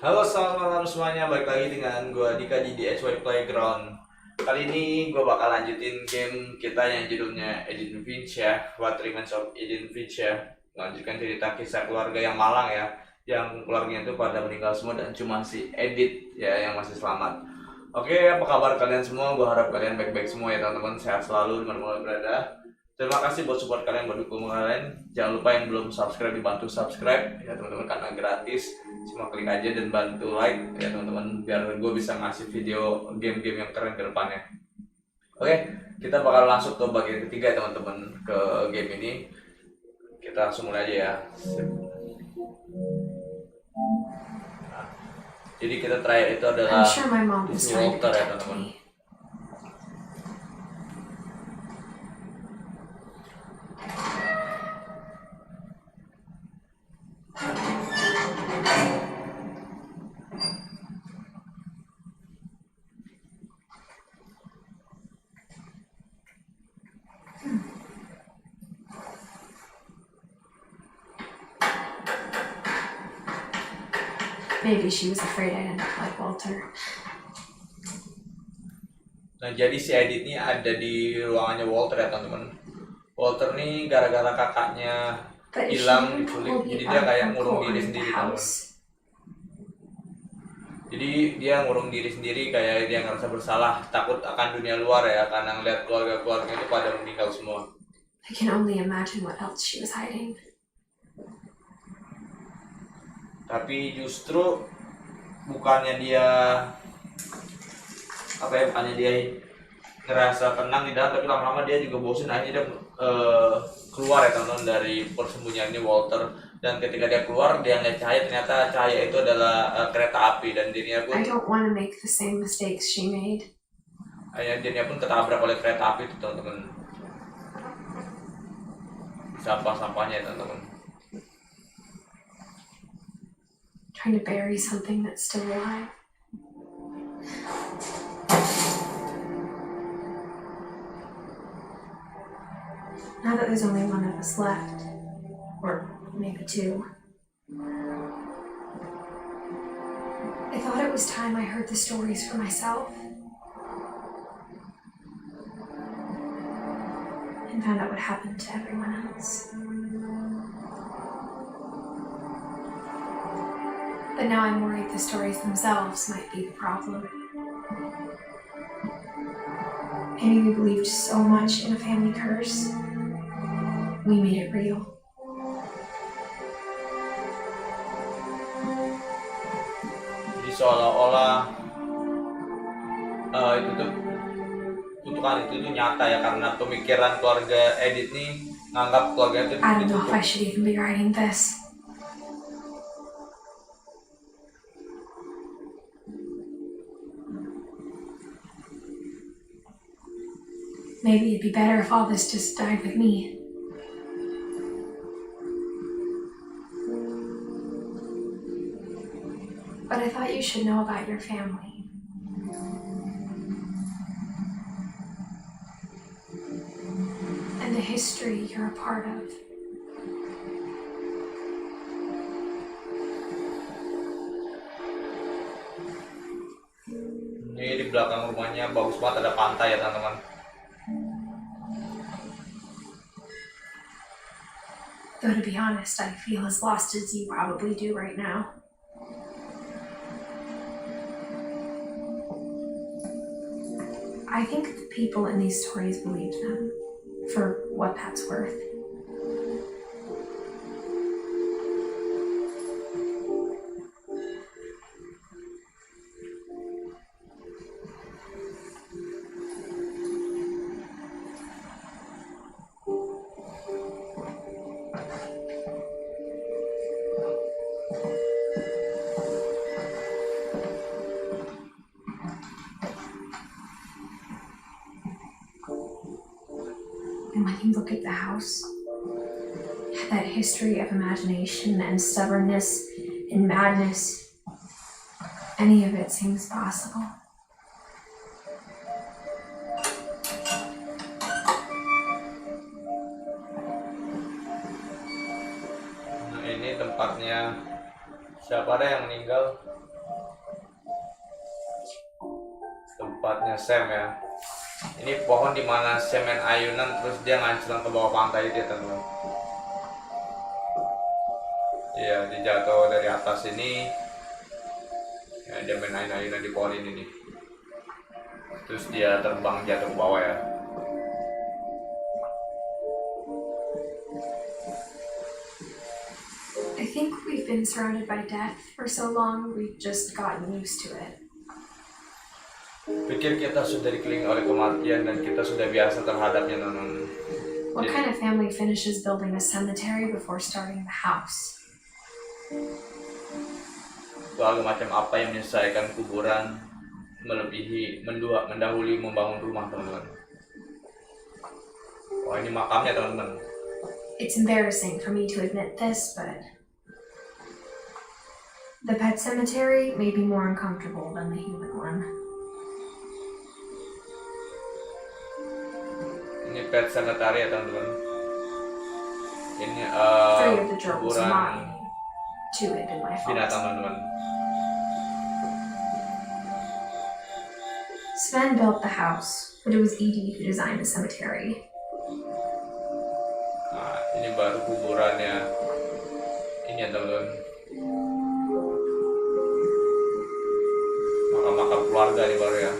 Halo, selamat malam semuanya. Balik lagi dengan gue Dika di DHY Playground. Kali ini gue bakal lanjutin game kita yang judulnya Edith Finch ya, REMAINS of Edith Finch ya. Melanjutkan cerita kisah keluarga yang malang ya, yang keluarganya itu pada meninggal semua dan cuma si Edith ya yang masih selamat. Oke, apa kabar kalian semua? Gue harap kalian baik-baik semua ya teman-teman, sehat selalu dimana-mana berada. Terima kasih buat support kalian, buat dukungan kalian. Jangan lupa yang belum subscribe dibantu subscribe ya teman-teman, karena gratis. Cuma klik aja dan bantu like ya teman-teman, biar gue bisa ngasih video game-game yang keren ke depannya. Oke, kita bakal langsung ke bagian ketiga ya teman-teman, ke game ini. Kita langsung mulai aja ya. Nah, jadi kita terakhir itu adalah isi Walter ya teman-teman. Maybe she was afraid I didn't like Walter. Nah, jadi si Edith ini ada di ruangannya Walter ya teman-teman. Walter nih gara-gara kakaknya hilang, diculik, jadi dia kayak ngurung diri sendiri teman-teman. Jadi dia ngurung diri sendiri, kayak dia ngerasa bersalah, takut akan dunia luar ya, karena ngeliat keluarga-keluarga itu pada meninggal semua. I can only imagine what else she was hiding. Tapi justru bukannya dia ngerasa tenang di dalam, tapi lama-lama dia juga bosan, akhirnya dia keluar ya teman-teman dari persembunyiannya Walter. Dan ketika dia keluar, dia ngeliat cahaya, ternyata cahaya itu adalah kereta api, dan dirinya pun I don't want to make the same mistakes she made. dirinya pun ketabrak oleh kereta api itu teman-teman. Sampah-sampahnya ya teman-teman. Trying to bury something that's still alive. Now that there's only one of us left, or maybe two, I thought it was time I heard the stories for myself and found out what happened to everyone else. But now I'm worried the stories themselves might be the problem. Maybe we believed so much in a family curse, we made it real. Jadi seolah-olah itu tuh kutukan itu tuh nyata ya, karena pemikiran keluarga Edith nih nganggap keluarga itu I don't know if I should even be writing this. Maybe it'd be better if all this just died with me. But I thought you should know about your family. And the history you're a part of. Ini di belakang rumahnya bagus banget, ada pantai ya teman-teman. Though to be honest, I feel as lost as you probably do right now. I think the people in these stories believed them, for what that's worth. And when you look at the house, that history of imagination and stubbornness and madness, any of it seems possible. Nah, ini tempatnya siapa ada yang meninggal? tempatnya Sam ya. Ini pohon dimana Sam main ayunan terus dia ngancurkan ke bawah pantai dia teman. Iya, dia jatuh dari atas ini. Ya, dia main ayunan di pohon ini nih. Terus dia terbang jatuh ke bawah ya. I think we've been surrounded by death for so long, we've just gotten used to it. Pikir kita sudah dikelilingi oleh kematian dan kita sudah biasa terhadapnya, non. What kind of family finishes building a cemetery before starting the house? Keluarga macam apa yang menyelesaikan kuburan mendahului membangun rumah, teman-teman. Wah, ini makamnya, teman-teman. It's embarrassing for me to admit this, but the pet cemetery may be more uncomfortable than the human one. Ini pet cemetery ya, teman-teman. Ini 3 of the germs kuburan mine. 2 had been my fault. binatang, teman-teman. Sven built the house, but it was Edith who designed the cemetery. Nah, ini baru kuburannya. Ini ya, teman-teman. Makam keluarga nih baru ya.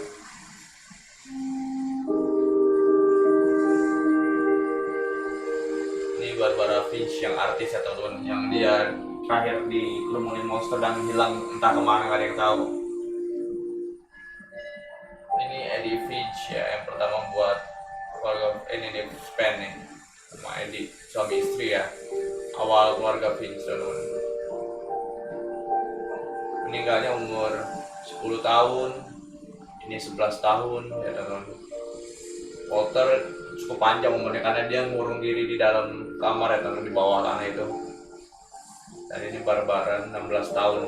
Ini Barbara Finch yang artis ya, teman-teman, yang dia terakhir di rumah monster dan hilang entah kemana, nggak ada yang tahu. Ini Edith Finch ya, yang pertama buat keluarga ini di Span nih, sama Edith, suami istri ya, awal keluarga Finch, teman-teman. Meninggalnya umur 10 tahun, ini 11 tahun ya, teman-teman. Walter cukup panjang umurnya karena dia ngurung diri di dalam kamar ya, teman-teman, di bawah tanah itu. Dan ini Barbara 16 tahun.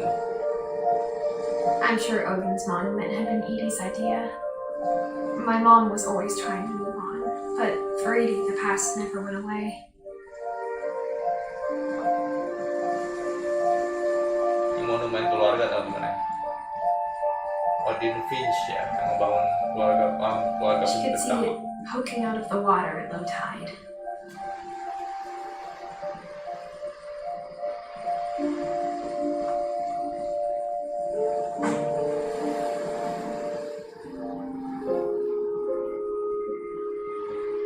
I'm sure Odin's monument had been Edith's idea. My mom was always trying to move on, but for Edith, the past never went away. Ini monumen keluarga, teman-teman ya. Odin Finch ya, yang membangun keluarga She could Finch see pertama. it poking out of the water at low tide.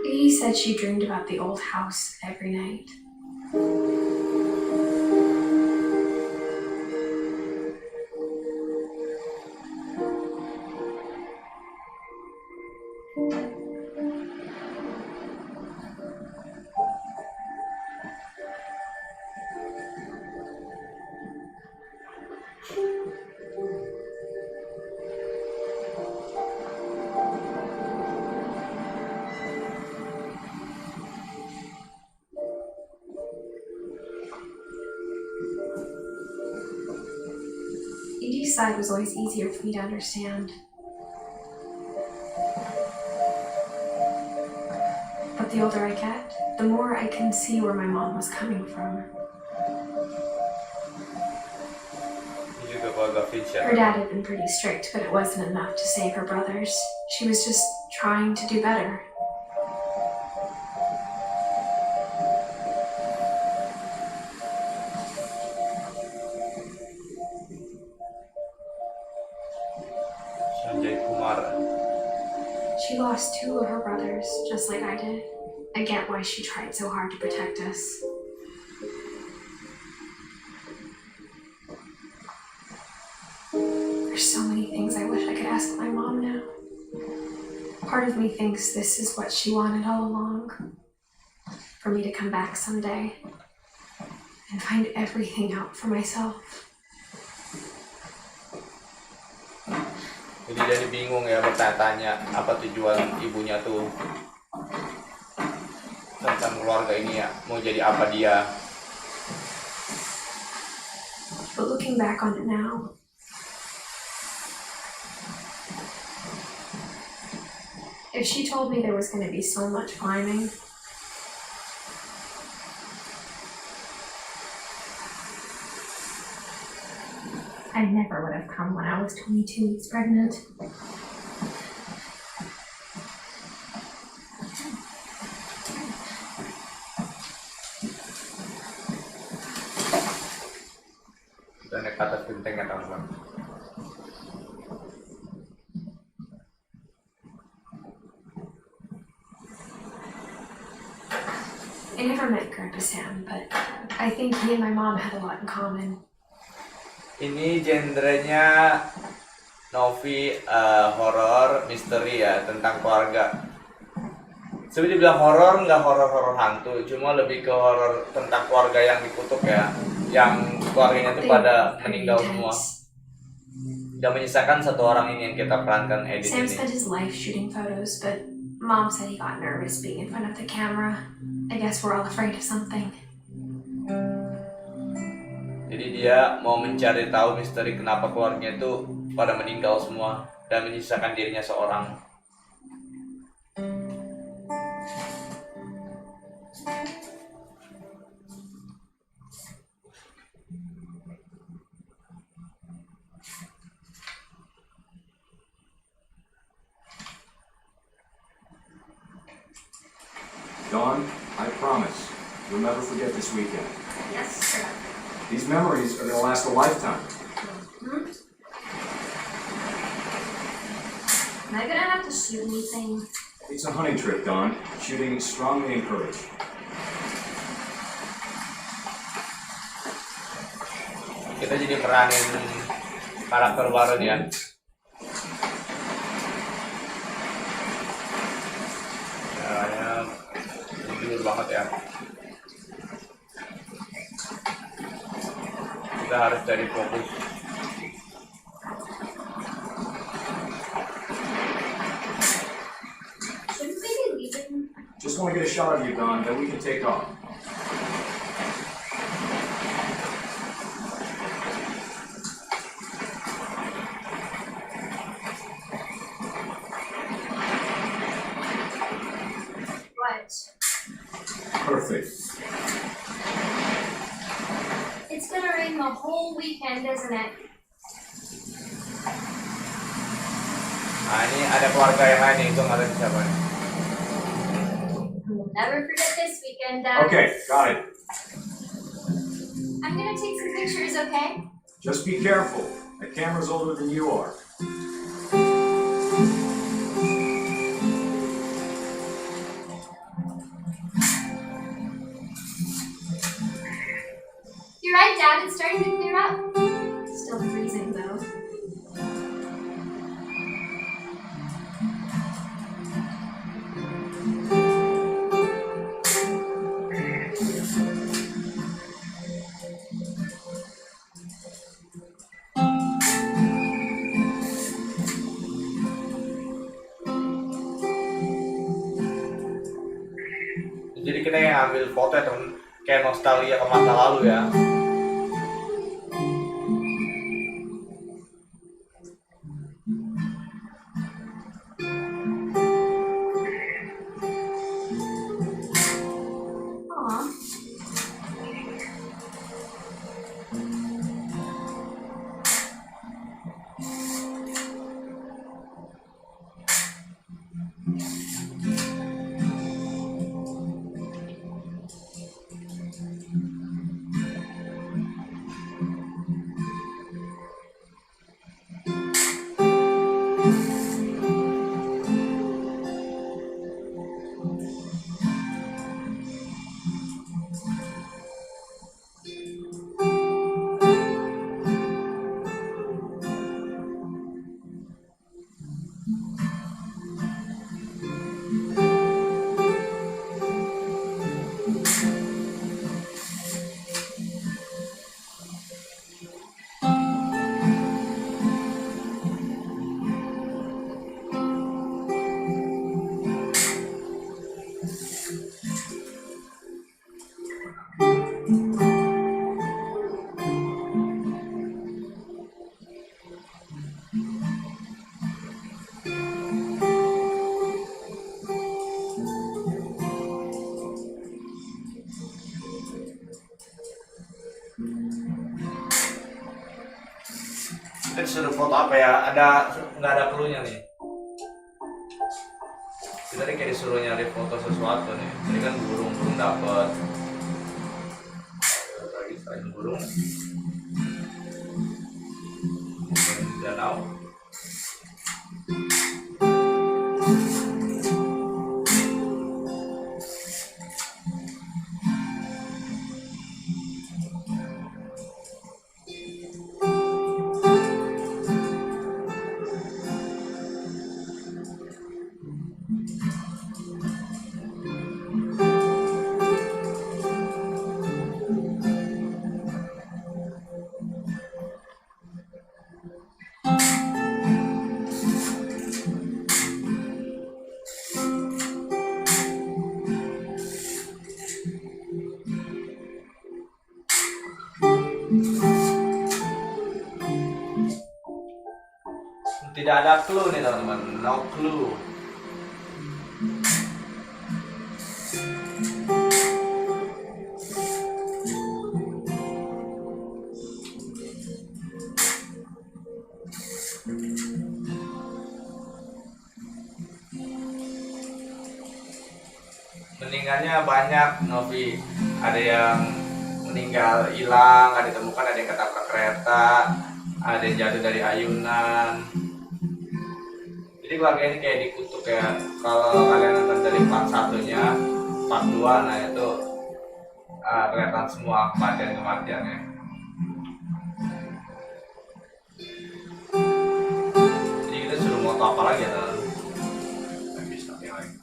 Edie said she dreamed about the old house every night. Edie's side was always easier for me to understand. But the older I get, the more I can see where my mom was coming from. Ini juga keluarga Finch ya. Her dad had been pretty strict, but it wasn't enough to save her brothers. She was just trying to do better. She lost 2 of her brothers, just like I did. I get why she tried so hard to protect us. There's so many things I wish I could ask my mom now. Part of me thinks this is what she wanted all along. For me to come back someday and find everything out for myself. Jadi dia bingung ya, bertanya-tanya apa tujuan ibunya tuh tentang keluarga ini ya, mau jadi apa dia. But looking back on it now, if she told me there was going to be so much climbing, I never would have come when I was 22 weeks pregnant. Kita naik ke atas genteng ya teman-teman. I never met Grandpa Sam, but I think he and my mom had a lot in common. Ini genrenya novi, horor, misteri ya, tentang keluarga. Sebenarnya dibilang horor, nggak horor hantu, cuma lebih ke horor tentang keluarga yang dikutuk ya, yang keluarganya itu pada meninggal semua. Dan menyisakan satu orang ini yang kita perankan, Edith Sam ini. spent his life shooting photos, but Mom said he got nervous being in front of the camera. I guess we're all afraid of something. Jadi dia mau mencari tahu misteri kenapa keluarganya itu pada meninggal semua dan menyisakan dirinya seorang. Dawn, I promise, you'll never forget this weekend. Yes, sir. These memories are going to last a lifetime. Am I gonna have to shoot anything? It's a hunting trip, Dawn. Shooting is strongly encouraged. Kita jadi peranin karakter baru nih ya. Caranya jujur banget ya. Kita harus cari fokus. Shouldn't we be leaving? Just want to get a shot of you, Dawn, then we can take off. What? Perfect. It's gonna rain the whole weekend, isn't it? Nah ini ada keluarga yang lain nih, itu nggak tahu siapa nih. We'll never forget this weekend, Dad. Okay, got it. I'm gonna take some pictures, okay? Just be careful. That camera's older than you are. You're right, Dad. It's starting to clear up. Still freezing, though. Jadi kita yang ambil foto ya temen, kayak nostalgia ke masa lalu ya. Aw. Kita disuruh foto apa ya? Nggak ada cluenya nih. Kita tadi kayak disuruh nyari foto sesuatu nih. Ini kan burung dapet. Lagi selain burung. now. Tidak ada clue nih teman-teman, no clue. Meninggalnya banyak, Novi. Ada yang meninggal hilang, ada ditemukan, ada yang ketabrak kereta, ada yang jatuh dari ayunan. Jadi keluarga ini kayak dikutuk ya. Kalau kalian nonton dari part 1-nya, part 2, nah itu kelihatan semua kematian-kematiannya. Jadi kita suruh moto apa lagi ya teman? Habis nanti lagi.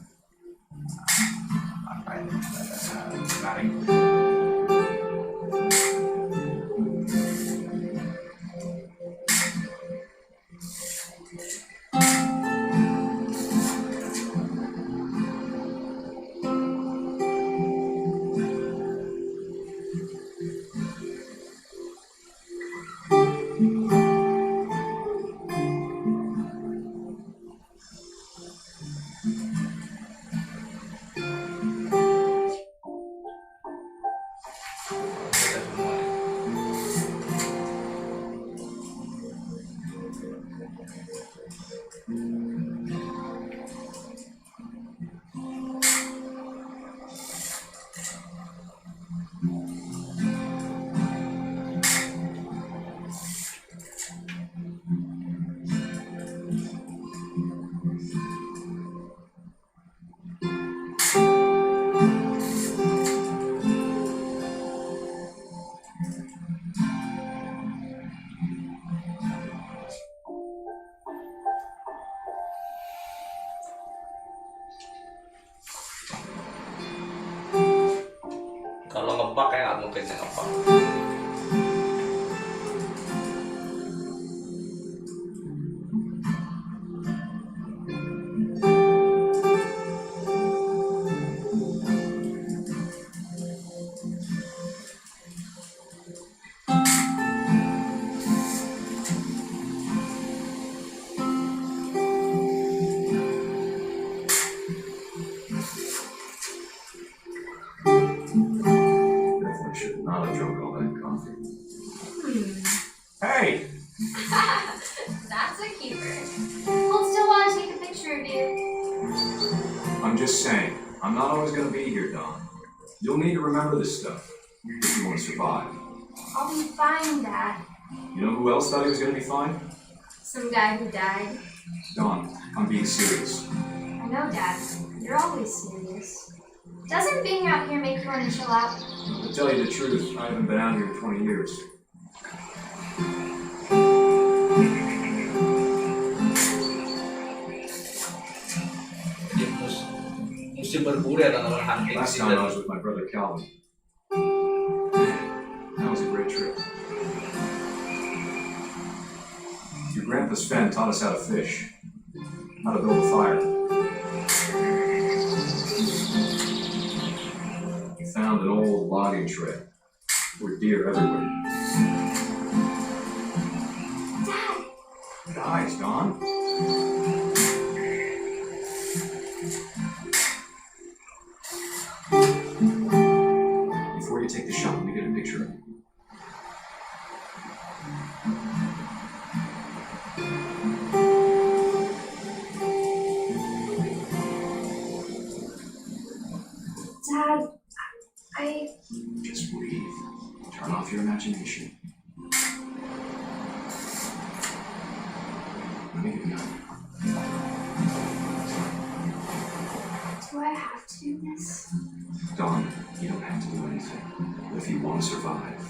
Apa ini? Ada menarik. Kalau ngebak kayak nggak mungkin ya ngebak. Not a joke, all that coffee. Hey! That's a keeper. Hold still while I take a picture of you. I'm just saying, I'm not always gonna be here, Don. You'll need to remember this stuff if you want to survive. I'll be fine, Dad. You know who else thought he was gonna be fine? Some guy who died. Don, I'm being serious. I know, Dad. You're always serious. Doesn't being out here make you want to chill out? To tell you the truth, I haven't been out here in 20 years. Jadi musim berburu ya teman-teman, hunting Last time I was season. with my brother Calvin. That was a great trip. Your grandpa Sven taught us how to fish, how to build a fire. We found an old logging trail. There were deer everywhere. Dad! Good eyes, Don. Before you take the shot, let me get a picture of you. Dad, Just breathe. Turn off your imagination. survive.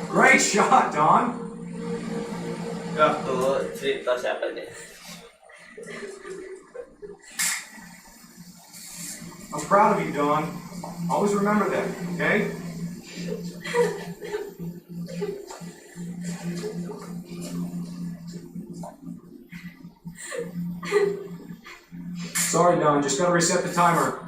Great shot, Don! Waktu cerita siapa deh? I'm proud of you, Don. Always remember that, okay? Sorry, Don. Just gotta reset the timer.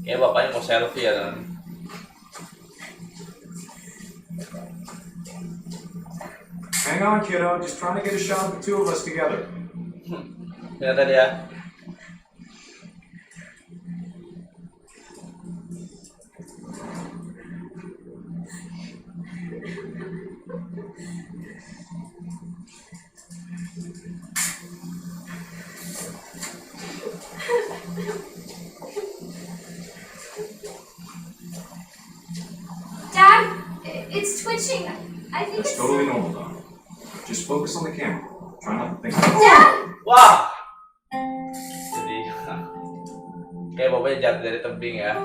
Kayak bapaknya mau selfie ya kan? Hang on, kiddo. Just trying to get a shot of the two of us together. Ternyata dia. Dad, it's twitching. I think That's it's... totally normal, Don. Just focus on the camera. Try not to think about it. Dad! Wah. Jadi kayak bapaknya jatuh dari tebing ya.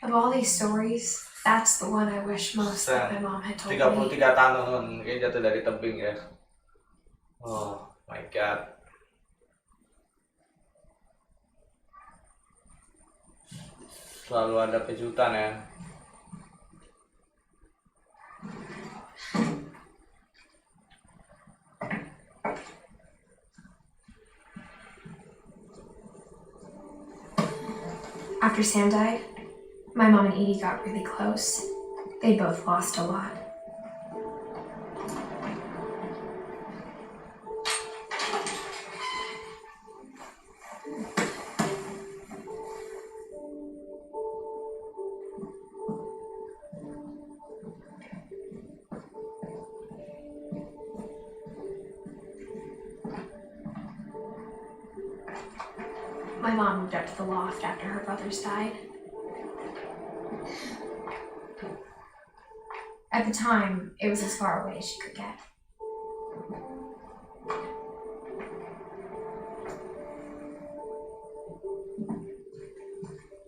Of all these stories, that's the one I wish most that my mom had told me. 33 tahun kayak jatuh dari tebing ya. Oh my god. Selalu ada kejutan ya. After Sam died, my mom and Edie got really close. They both lost a lot. My mom moved up to the loft after her brothers died. At the time, it was as far away as she could get.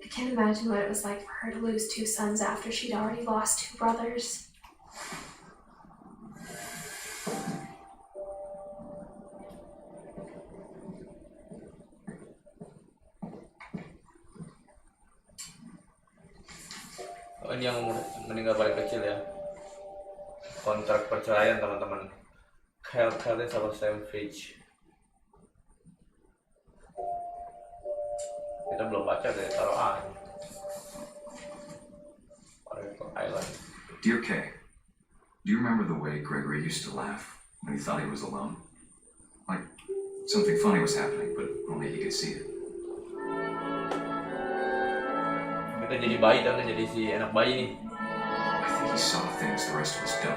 I can't imagine what it was like for her to lose 2 sons after she'd already lost 2 brothers. Oh, ini yang meninggal paling kecil ya. Kontrak perceraian teman-teman. Keluarga sama Finch. Kita belum baca dari taruh Island. Dear Kay, do you remember the way Gregory used to laugh when he thought he was alone? Like something funny was happening, but only he could see it. Kita jadi bayi dan jadi si anak bayi nih. I think he saw things the rest of us don't.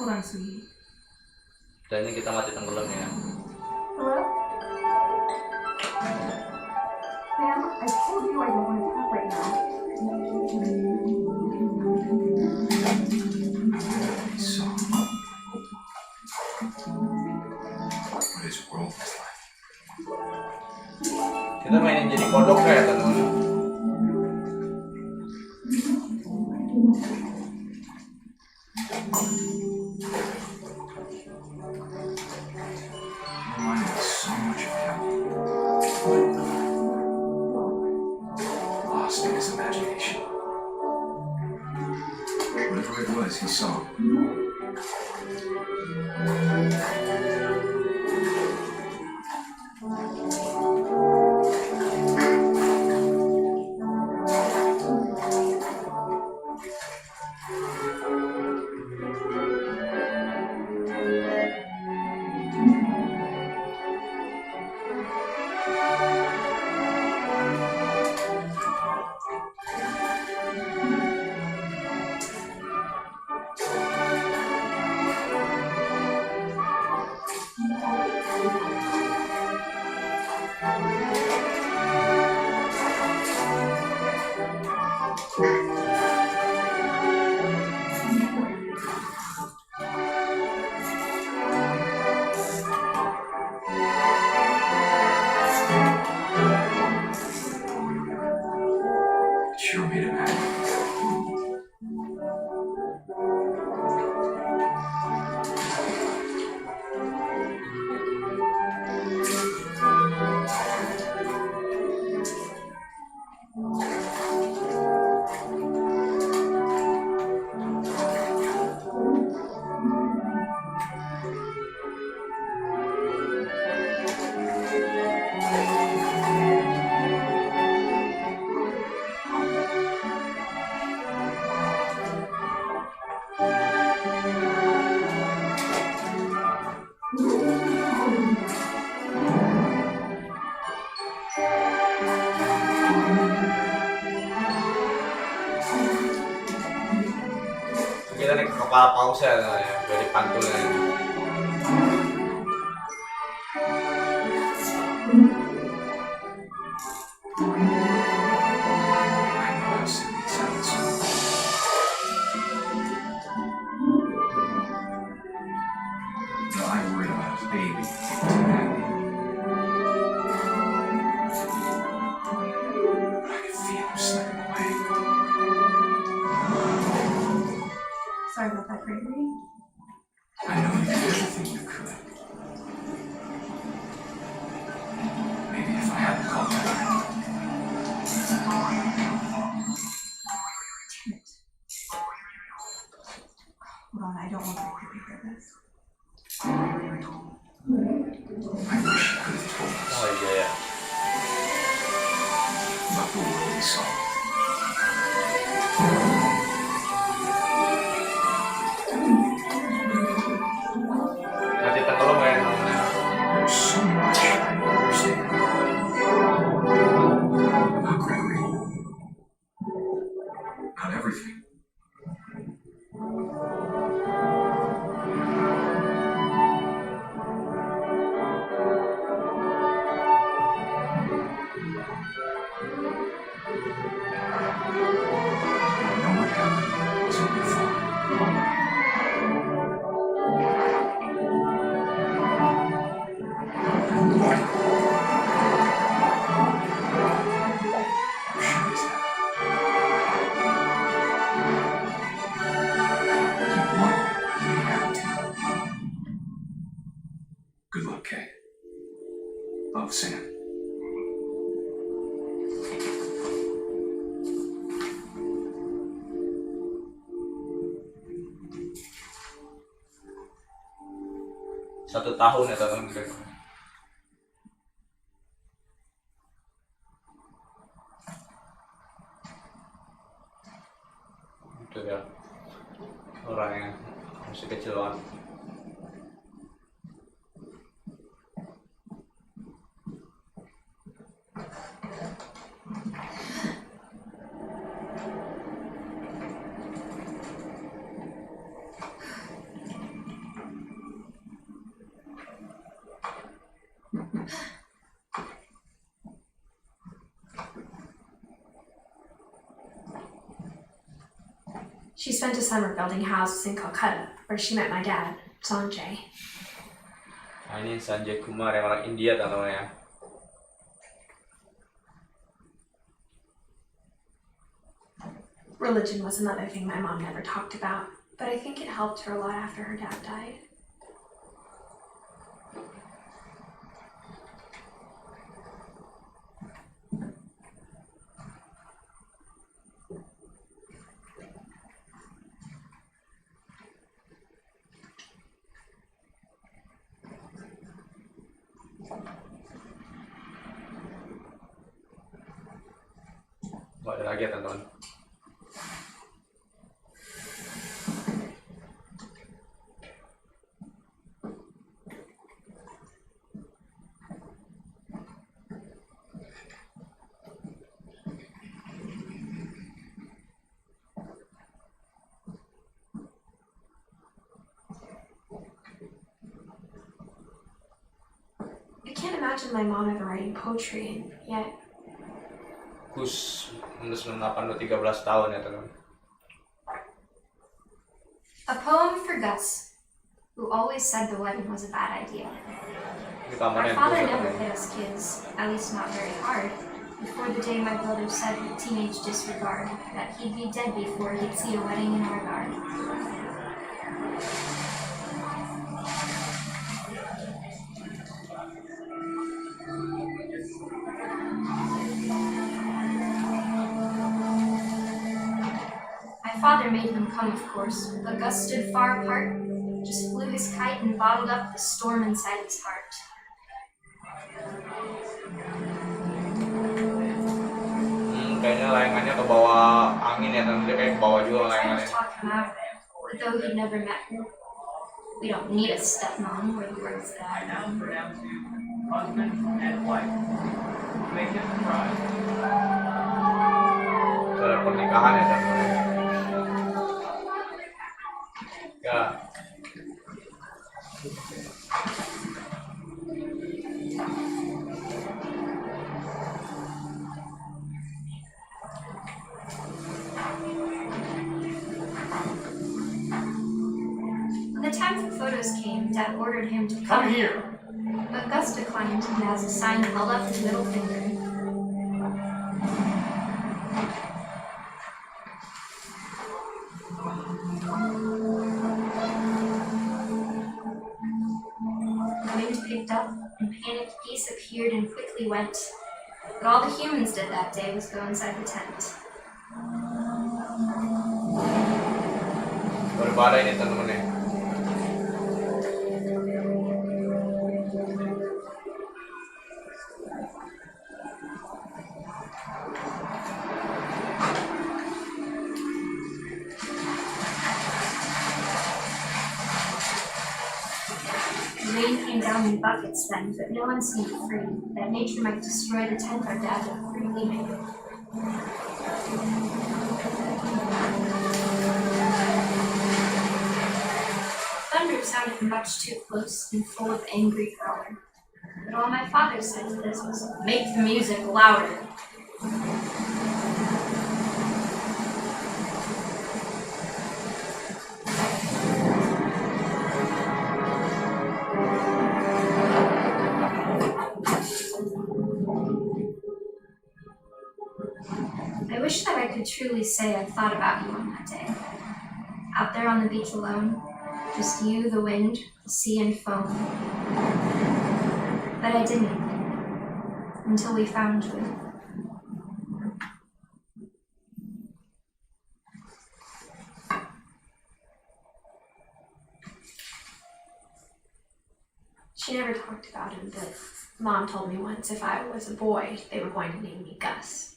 Hold on, sweetie. Dan ini kita mati tenggelam ya. Hello? Sam, I told you I don't want to talk right now. He saw what his world was like. Kita mainin jadi kodok ya teman-teman. Reminded me so much of him. Lost in his imagination. Whatever it was, he saw. him happy. Kita nih ke kepala paus ya, dari pantulnya ini. I know how silly it sounds. But I worried about his baby getting too happy. But I could feel him slipping away. Sorry about that, Gregory. I know you did everything you could. Maybe if I hadn't called that. Hold on, I don't want Gregory to hear this. I wish you could have told us Oh iya ya. about the world we saw. Nanti tenggelam ya namanya. There's so much I don't understand about Gregory. About everything. I know what happened wasn't your fault. I'm sure he's happy. He wanted it, and he had to. Good luck, Kay. Love, Sam. Satu tahun ya teman-teman. Itu ya orang yang masih kecil banget. She spent a summer building houses in Calcutta, where she met my dad, Sanjay. Nah, ini Sanjay Kumar yang orang India namanya. Religion was another thing my mom never talked about, but I think it helped her a lot after her dad died. Nggak ada lagi ya teman-teman. I can't imagine my mom ever writing poetry, and yet Gus 98 13 tahun ya teman-teman. A poem for Gus, who always said the wedding was a bad idea. Ini Our kamarnya father Gus ya never teman-teman. hit us kids, at least not very hard. before the day my brother said with teenage disregard that he'd be dead before he'd see a wedding in our garden. My father made them come, of course, but Gus stood far apart, just flew his kite and bottled up the storm inside his heart. Kayaknya layangannya ke bawah angin ya, dan dia kayak ke bawah juga Trying layangannya. to talk him out of it, but though he'd never met her. We don't need a stepmom or the words that I know. Husband and wife. Make him cry. Cara pernikahan ya teman-teman. Ya. When the time for photos came, Dad ordered him to Come here. but Gus declined, and as a sign held up his middle finger. The wind picked up, and panicked geese appeared and quickly went. But all the humans did that day was go inside the tent. Berbeda ini teman-teman ya. The rain came down in buckets then, but no one seemed afraid that nature might destroy the tent our dad had freely made. Thunder sounded much too close and full of angry power. But all my father said to this was, "Make the music louder." I wish that I could truly say I thought about you on that day. Out there on the beach alone, just you, the wind, the sea, and foam. But I didn't, until we found you. She never talked about him, but Mom told me once if I was a boy, they were going to name me Gus.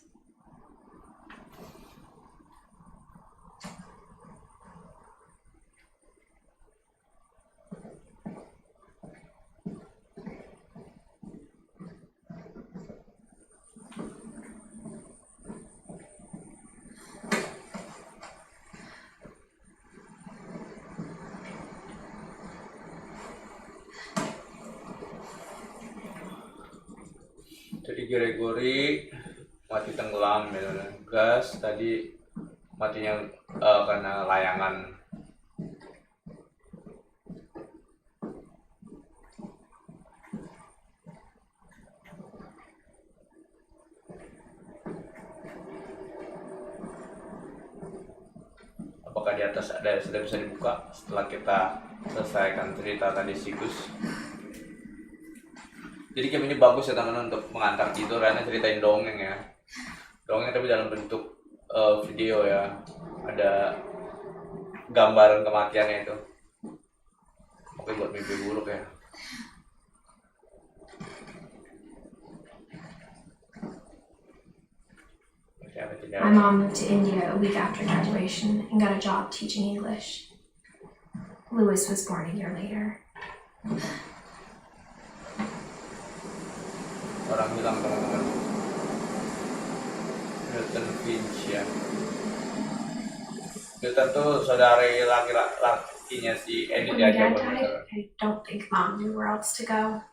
Jadi Gregory mati tenggelam ya, Gas tadi matinya karena layangan. Apakah di atas ada sudah bisa dibuka setelah kita selesaikan cerita tadi sikus? Jadi game ini bagus ya teman-teman untuk mengantar tidur karena ceritain dongeng ya. Dongeng tapi dalam bentuk video ya. Ada gambaran kematiannya itu. Oke buat mimpi buruk ya. My mom moved to India a week after graduation and got a job teaching English. Louis was born a year later. Orang bilang teman-teman Milton Finch ya. Milton tuh saudari laki-lakinya si Edith When ya, my dad jago died, I don't think Mom knew where else to go.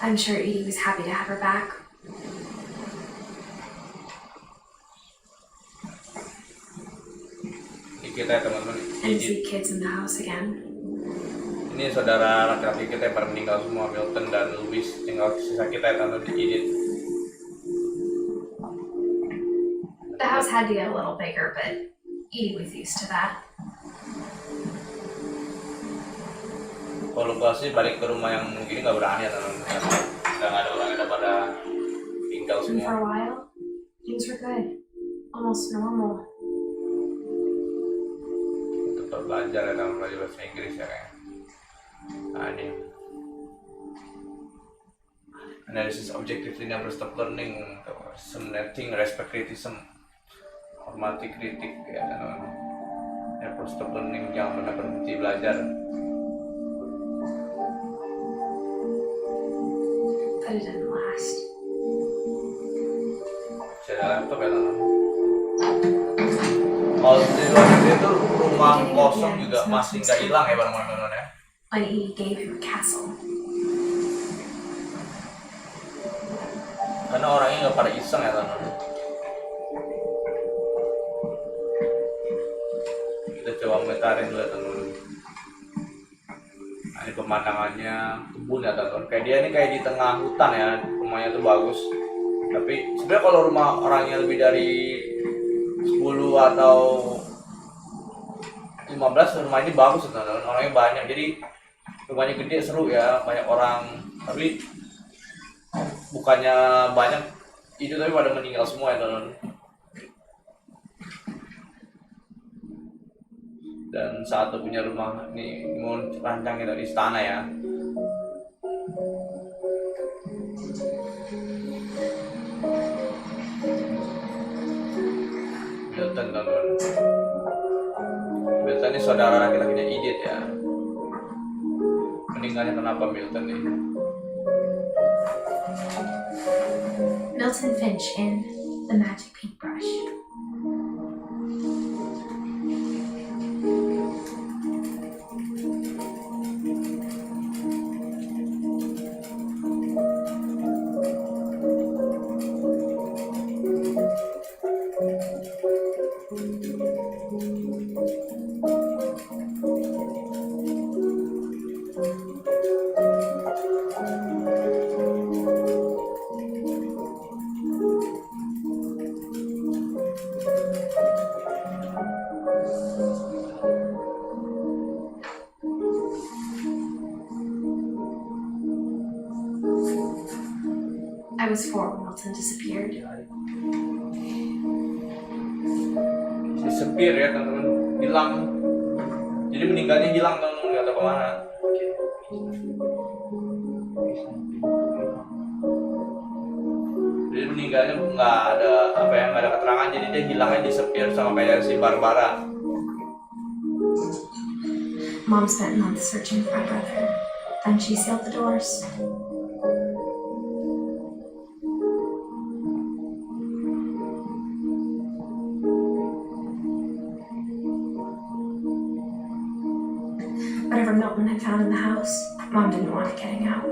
I'm sure Edie was happy to have her back. Ini kita ya teman-teman, And Edith. see kids in the house again. Ini saudara laki-laki kita yang pada meninggal semua, Milton dan Louis. Tinggal sisa kita ya teman-teman, Edith. had to get a little bigger, but Edie was used to that. Kalau gua sih balik ke rumah yang gini nggak berani ya teman-teman, karena udah nggak ada orang, udah pada tinggal And for semua. a while, things were good. Almost normal. Tetap belajar ya, dalam belajar bahasa Inggris ya kayak. Nah ini analysis objectively never stop learning, disseminating respect criticism, hormati kritik ya teman-teman. Never stop learning, jangan pernah berhenti belajar. But it didn't last. Saya laptop ya teman-teman. Kalau di luar negeri itu rumah kosong juga masih nggak hilang ya teman-teman ya. When Edie gave him a castle. Karena orangnya nggak pada iseng ya teman-teman. Kita coba metarin dulu ya teman-teman. Nah, ini pemandangannya kebun ya teman-teman. Kayak dia ini kayak di tengah hutan ya, rumahnya tuh bagus. Tapi sebenarnya kalau rumah orangnya lebih dari 10 atau 15, rumah ini bagus ya teman-teman. Orangnya banyak, jadi rumahnya gede, seru ya, banyak orang. Tapi bukannya banyak itu, tapi pada meninggal semua ya teman-teman. Dan satu punya rumah ini mau rancangnya dari istana ya. Milton teman-teman. Milton ini saudara laki-lakinya Edith ya. Meninggalnya kenapa Milton nih? Milton Finch in The Magic Paintbrush. I was 4 when Milton disappeared. Disepir ya teman-teman, hilang. Jadi meninggalnya hilang teman-teman, nggak tahu kemana. Jadi meninggalnya nggak ada apa ya, nggak ada keterangan. Jadi dia hilangnya disepir sama kayak si Barbara. Mom spent months searching for my brother. Then she sealed the doors. Whatever Milton had found in the house, Mom didn't want it getting out.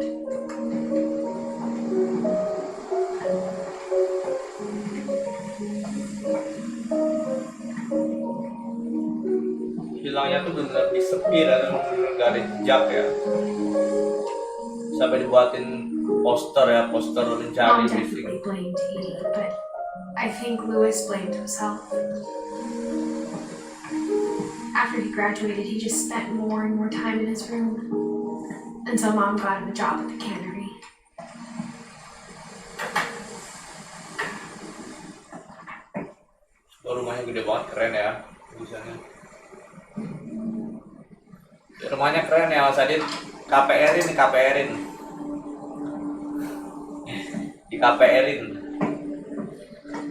Hilangnya tuh benar disepir ya, benar nggak ada jejak ya. Sampai dibuatin poster ya, poster mencari Mom missing. definitely blamed Edie, but I think Louis blamed himself. After he graduated, he just spent more and more time in his room until Mom got him a job at the cannery. Oh, rumahnya gede banget, keren ya tulisannya. Rumahnya keren ya, Mas Adit. KPR-in, KPR-in. Di KPR-in.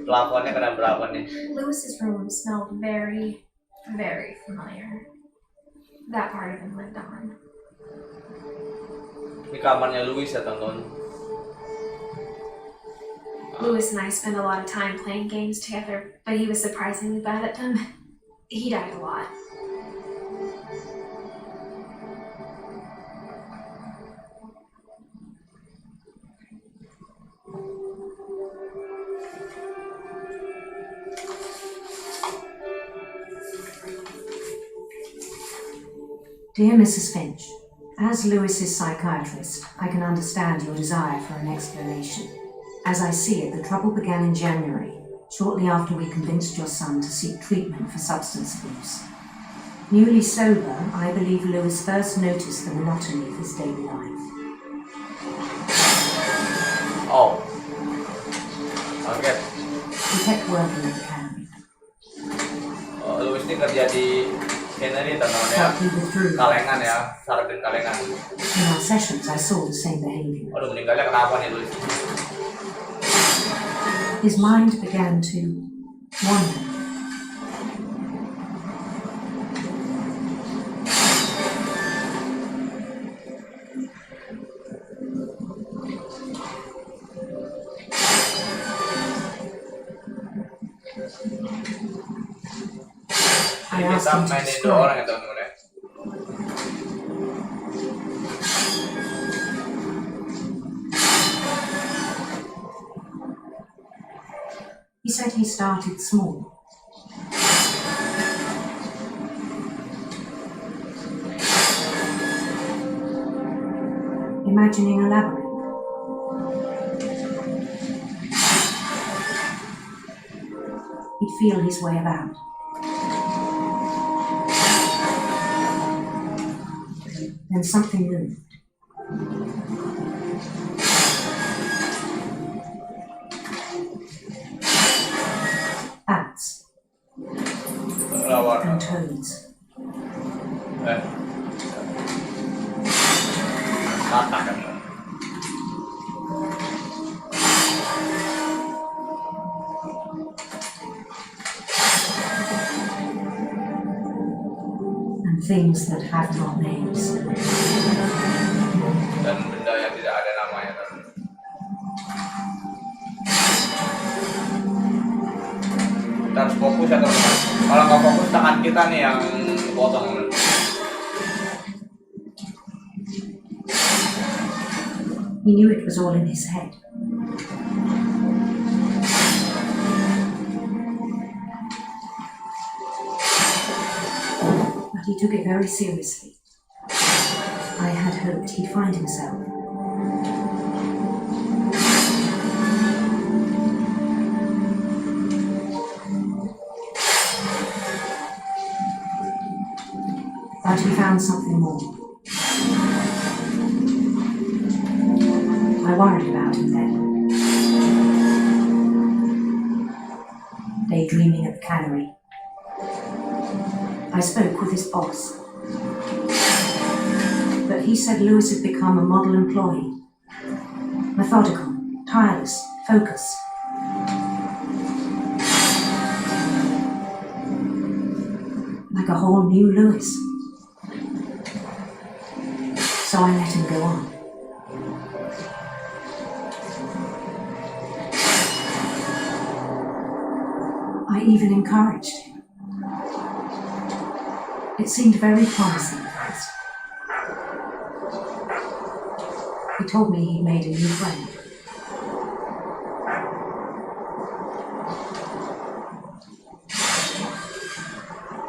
Plafonnya kena berapa nih? Louis's room smelled very, very familiar. That part of him lived on. Ini kamarnya Louis ya teman-teman. Louis and I spent a lot of time playing games together, but he was surprisingly bad at them. He died a lot. Dear Mrs. Finch, as Lewis's psychiatrist, I can understand your desire for an explanation. As I see it, the trouble began in January. shortly after we convinced your son to seek treatment for substance abuse. Newly sober, I believe Lewis first noticed the monotony of his daily life. Oh. Oke. He kept working at the cannery. Lewis ini kerja di cannery teman-teman ya. But he withdrew. Kalengan ya, sarden kalengan. In our sessions, I saw the same behavior. Aduh, meninggalnya kenapa nih Lewis? His mind began to wander. I Ini asked kita him to mainin dua orang describe. ya teman-teman ya. He said he started small. Imagining a labyrinth. He'd feel his way about. Then something moved. Bats Lawan. and toads. Katak kan. And things that have not names. Dan benda yang tidak ada namanya teman. Kita harus fokus ya teman-teman. Kalau nggak fokus tangan kita nih yang potong. He knew it was all in his head. But he took it very seriously. I had hoped he'd find himself. But he found something more. I worried about him then. Daydreaming at the cannery. I spoke with his boss. But he said Lewis had become a model employee. Methodical, tireless, focused. Like a whole new Lewis. So I let him go on. I even encouraged him. It seemed very promising at first. He told me he'd made a new friend.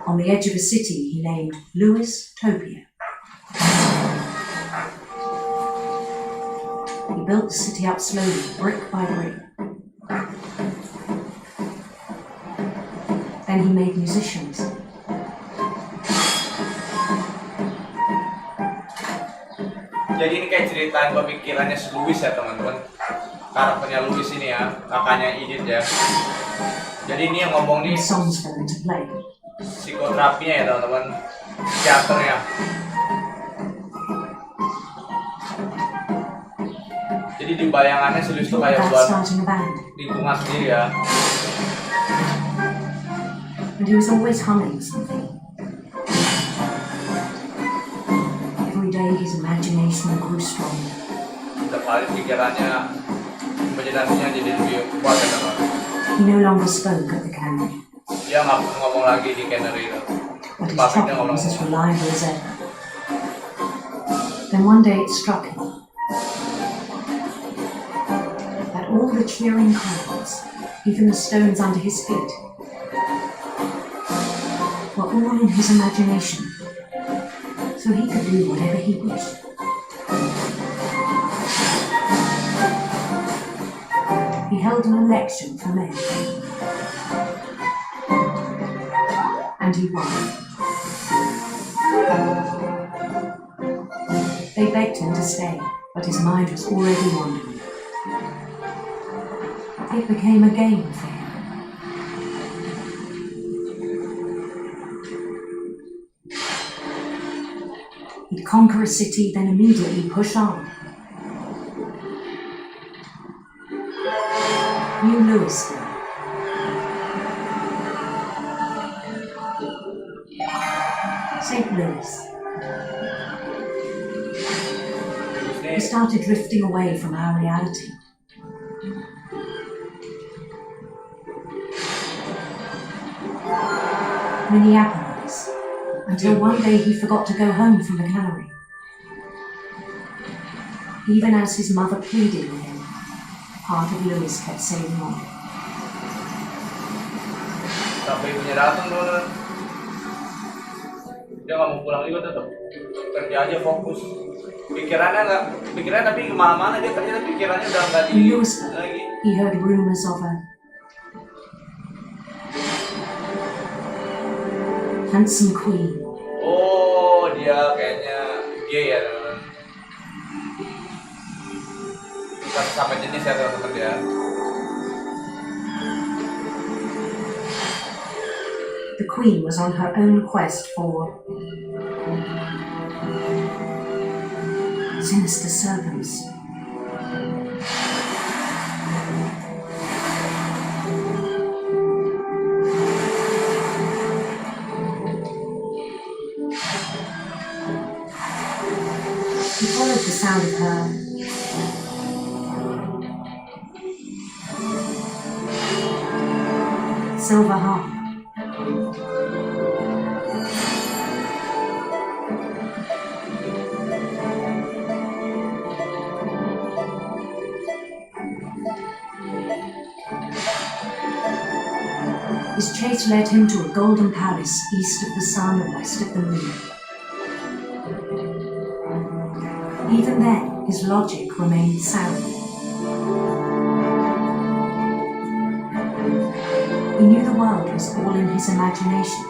On the edge of a city he named Lewis Topia. He built the city up slowly, brick by brick. Then he made musicians. Jadi ini kayak ceritaan pemikirannya si Lewis ya teman-teman. Karakternya Lewis ini ya, kakaknya Edith ya. Jadi ini yang ngomong nih Songs for them to play. psikoterapinya ya teman-teman, psikiaternya. Jadi di bayangannya si Lewis tuh kayak About buat starting a band. lingkungan sendiri ya. And he was always humming something. Every day his imagination grew stronger. Setiap hari pikirannya, imajinasinya jadi lebih kuat ya teman-teman. He no longer spoke at the cannery, Dia nggak ngomong lagi di cannery itu. but his Pabriknya chocolate ngomong. was as reliable as ever. Then one day it struck him that all the cheering crowds, even the stones under his feet, were all in his imagination, so he could do whatever he wished. He held an election for mayor. And he won. They begged him to stay, but his mind was already wandering. It became a game for him. He'd conquer a city, then immediately push on. New Louisville. St. Louis. We started drifting away from our reality. Minneapolis, until one day he forgot to go home from the cannery. Even as his mother pleaded with him, part of Louis kept sailing on. Sampai ibunya datang dulu. Dia nggak mau pulang juga tetap kerja aja fokus. Pikirannya tapi kemana-mana dia ternyata pikirannya udah nggak di In Louisville, lagi. he heard rumors of a handsome queen. Oh, dia kayaknya gay ya teman-teman. Bukan sama jenis ya teman-teman ya. The queen was on her own quest for sinister servants. He followed the sound of her silver harp. His chase led him to a golden palace east of the sun and west of the moon. Even then, his logic remained sound. He knew the world was all in his imagination.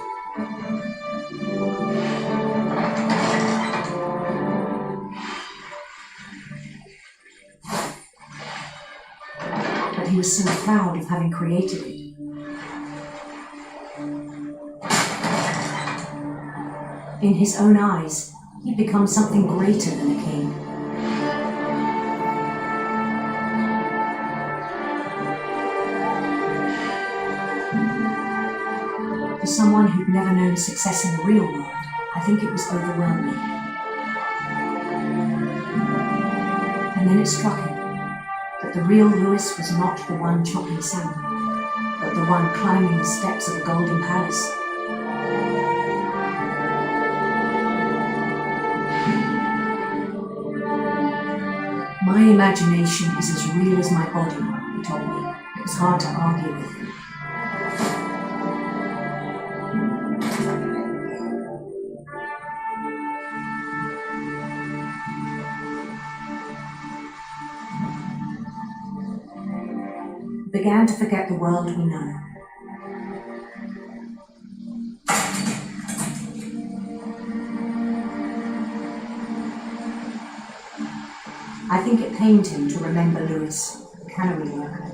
But he was so proud of having created it. In his own eyes, he'd become something greater than a king. For someone who'd never known success in the real world, I think it was overwhelming. And then it struck him that the real Louis was not the one chopping salmon, but the one climbing the steps of a golden palace. My imagination is as real as my body, he told me. It was hard to argue with him. We began to forget the world we know. I think it pained him to remember Louis, the cannery worker.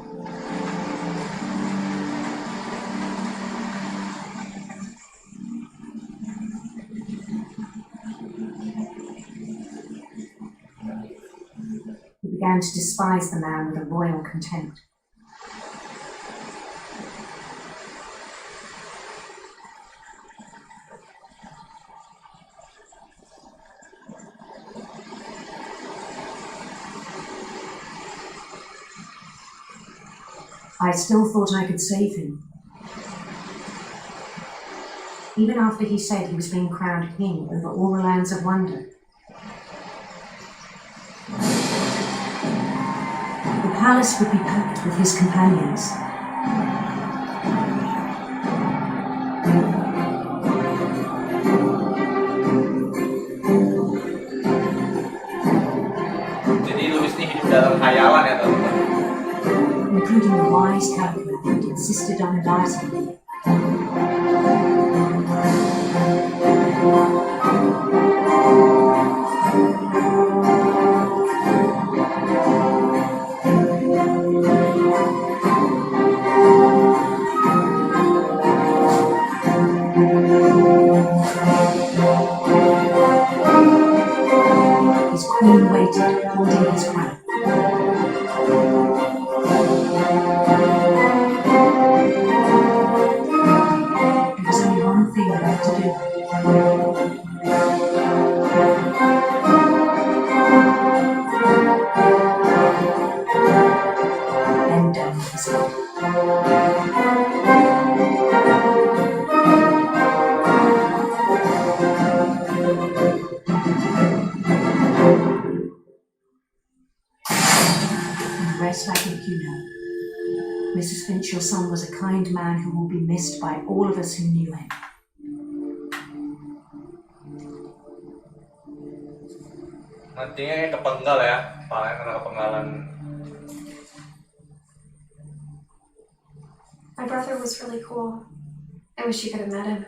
He began to despise the man with a royal contempt. I still thought I could save him. Even after he said he was being crowned king over all the lands of wonder. The palace would be packed with his companions. Jadi Louis ini hidup dalam khayalan ya teman-teman. including the wise calculator that insisted on inviting me. His queen waited, holding his crown. There was only one thing left to do. Bend down his head. And the rest I think you know. Mrs. Finch, your son was a kind man who will be missed by all of us who knew him. Nantinya kepenggal ya, kepala yang kena kepenggalan. My brother was really cool. I wish you could have met him.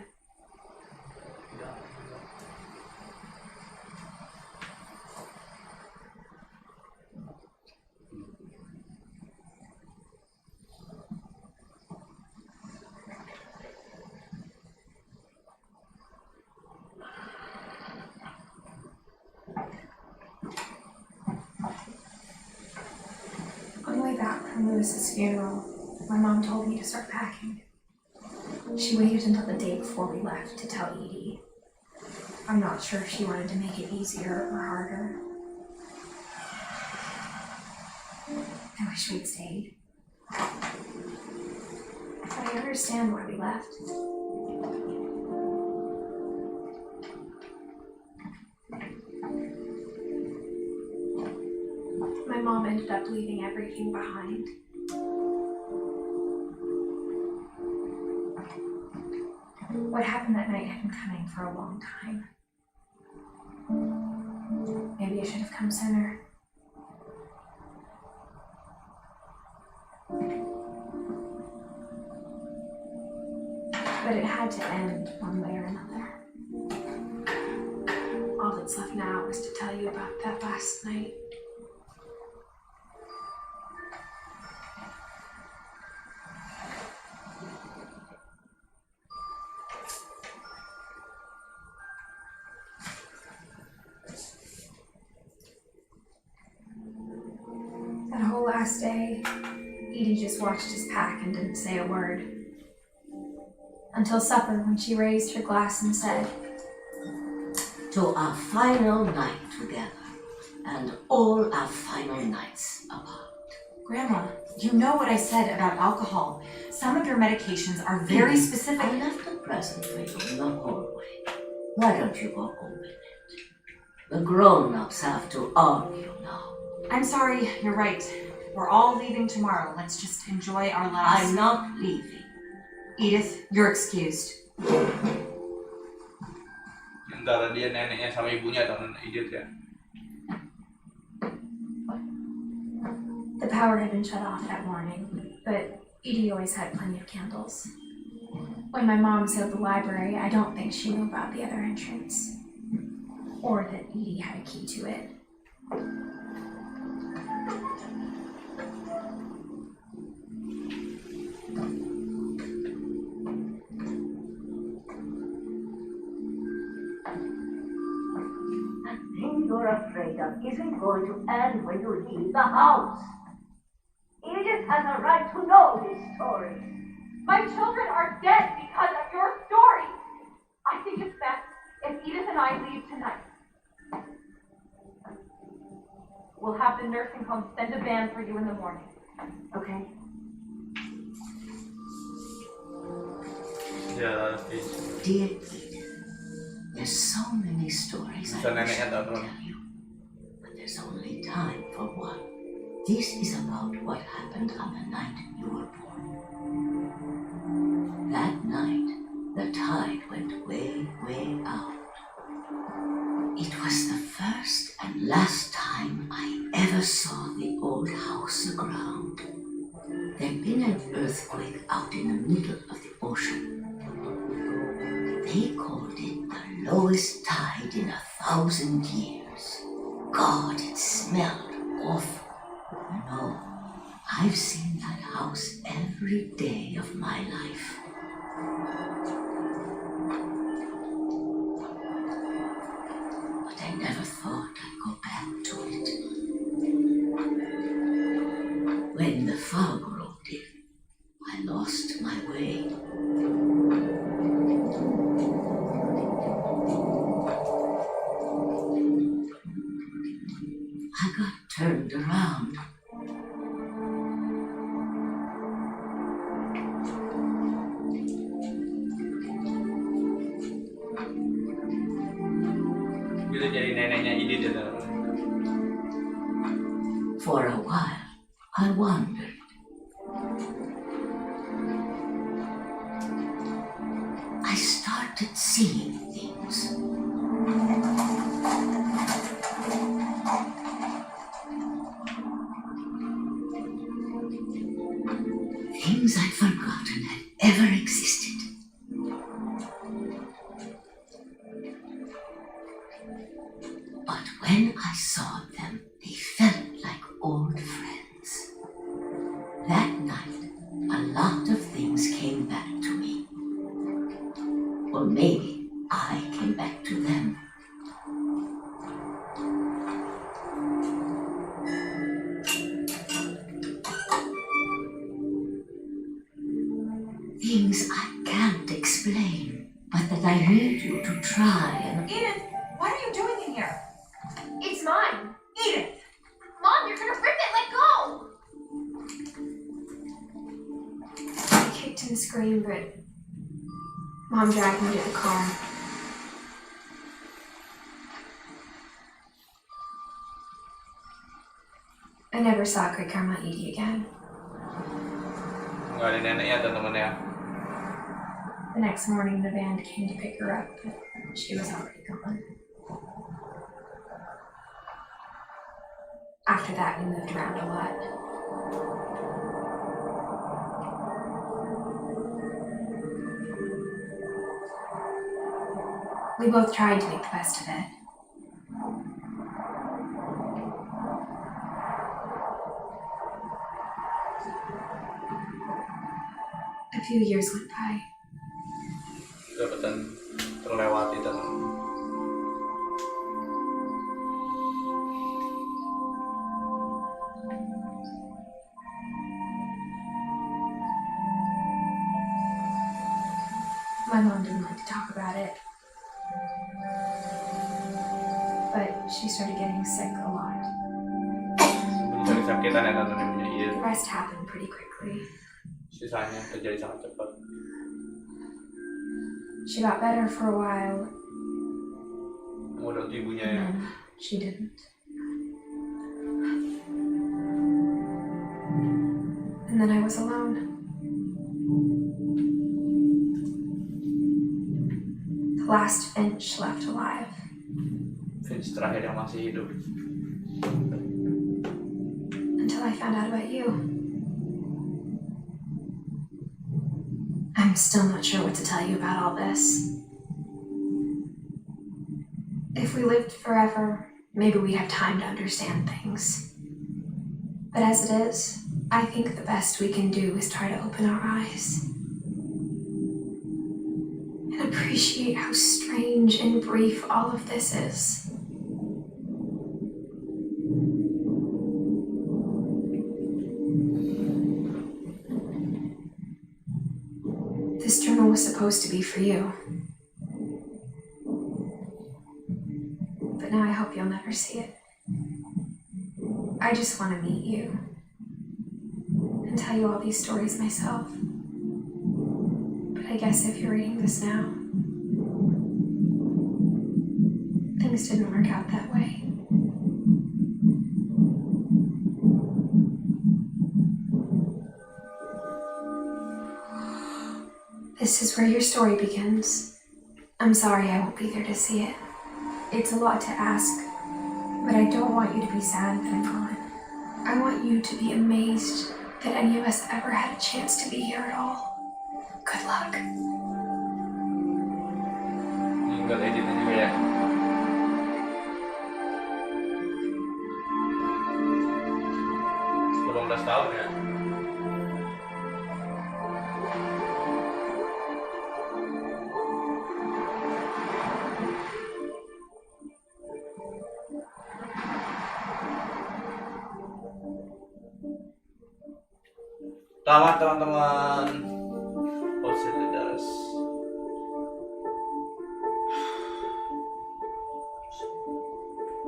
On the way back from Lewis's funeral, my mom told me to start packing. She waited until the day before we left to tell Edie. I'm not sure if she wanted to make it easier or harder. I wish we'd stayed. But I understand why we left. My mom ended up leaving everything behind. What happened that night had been coming for a long time. Maybe I should have come sooner. But it had to end one way or another. All that's left now is to tell you about that last night. That whole last day, Edie just watched us pack and didn't say a word. Until supper, when she raised her glass and said, To our final night together, and all our final nights apart. Grandma, you know what I said about alcohol. Some of your medications are very specific. I left a present for you in the hallway. Why don't you go open it? The grown-ups have to argue now. I'm sorry, you're right. We're all leaving tomorrow. Let's just enjoy our lives. I'm not leaving. Edith, you're excused. Antara dia neneknya sama ibunya atau Edith ya. the power had been shut off that morning, but Edie always had plenty of candles. When my mom sealed the library, I don't think she knew about the other entrance, or that Edie had a key to it. The thing you're afraid of isn't going to end when you leave the house. Edith has a right to know this story. My children are dead because of your story. I think it's best if Edith and I leave tonight. We'll have the nursing home send a van for you in the morning. Okay? Ya, Dear Edith, there's so many stories I wish I could tell you, but there's only time for one. This is about what happened on the night you were born. That night, the tide went way, way out. It was the first and last time I ever saw the old house aground. There'd been an earthquake out in the middle of the ocean. They called it the lowest tide in 1,000 years. God, it smelled awful. No, I've seen that house every day of my life. But I never thought I'd go back to it. When the fog rolled in, I lost my way. I got turned around. Gitu jadi neneknya Edith ya teman-teman. For a while, I wondered. I started seeing things. Things I'd forgotten had ever existed. But when I saw them, they felt like old friends. That night, a lot of things came back to me. Or maybe I came back to them. Things I can't explain, but that I need you to try and... Edith, what are you doing in here? It's mine. Edith! Mom, you're gonna rip it. Let go. I kicked and screamed, but Mom dragged me to the car. I never saw Great Grandma Edie again. Nggak ada neneknya teman-teman ya. The next morning, the band came to pick her up, but she was already gone. After that, we moved around a lot. We both tried to make the best of it. A few years went by. Dapatan terlewati teman-teman. My mom didn't like to talk about it, but she started getting sick a lot. Dari sakitan ya teman-teman punya Edith. The rest happened pretty quickly. Sisanya terjadi sangat cepat. She got better for a while, Kemudian ibunya ya. and then she didn't. And then I was alone. The last Finch left alive. Finch terakhir yang masih hidup. Until I found out about you. I'm still not sure what to tell you about all this. If we lived forever, maybe we'd have time to understand things. But as it is, I think the best we can do is try to open our eyes and appreciate how strange and brief all of this is. This journal was supposed to be for you. But now I hope you'll never see it. I just want to meet you and tell you all these stories myself. But I guess if you're reading this now, things didn't work out that way. This is where your story begins. I'm sorry I won't be there to see it. It's a lot to ask, but I don't want you to be sad that I'm gone. I want you to be amazed that any of us ever had a chance to be here at all. Good luck. Meninggal Edith juga ya. Tahun ya. Tamat teman-teman. Posibilitas.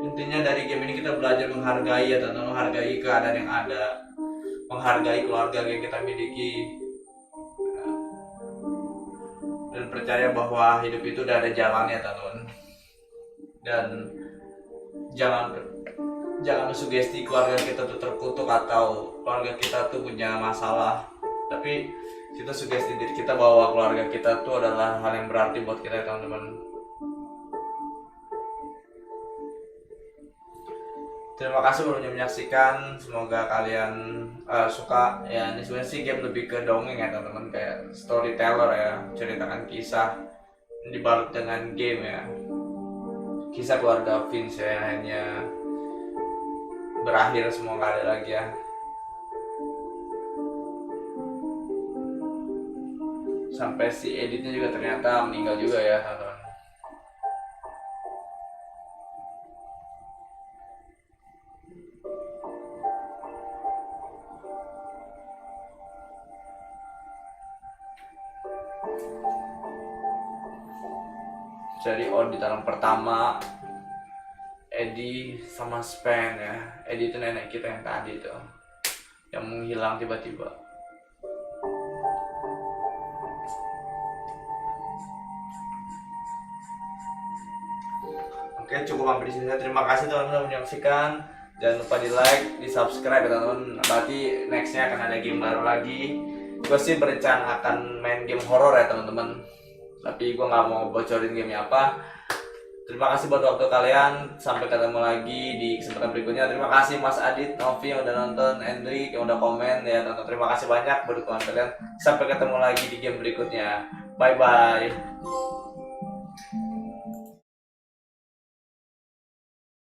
Intinya dari game ini kita belajar menghargai ya teman-teman, menghargai keadaan yang ada, menghargai keluarga yang kita miliki, dan percaya bahwa hidup itu udah ada jalannya teman-teman. Dan jangan sugesti keluarga kita tuh terkutuk atau keluarga kita tuh punya masalah, tapi kita sugesti diri kita bahwa keluarga kita tuh adalah hal yang berarti buat kita teman-teman. Terima kasih udah menyaksikan, semoga kalian suka ya. Ini sebenarnya sih game lebih ke dongeng ya teman-teman, kayak storyteller ya, ceritakan kisah dibalut dengan game ya. Kisah keluarga Finch ya, hanya berakhir semua nggak ada lagi ya. Sampai si Edithnya juga ternyata meninggal juga ya teman-teman. Jadi di dalam pertama Eddie sama Span ya. Eddie itu nenek kita yang tadi tuh, yang menghilang tiba-tiba. Oke, cukup sampai di sini. Terima kasih teman-teman menyaksikan. Jangan lupa di like, di subscribe ya teman-teman. Berarti nextnya akan ada game baru lagi. Gue sih berencana akan main game horor ya teman-teman, tapi gue nggak mau bocorin gamenya apa. Terima kasih buat waktu kalian. Sampai ketemu lagi di kesempatan berikutnya. Terima kasih Mas Adit, Novi yang udah nonton, Hendrik yang udah komen ya teman-teman. Terima kasih banyak buat dukungan kalian. Sampai ketemu lagi di game berikutnya. Bye bye.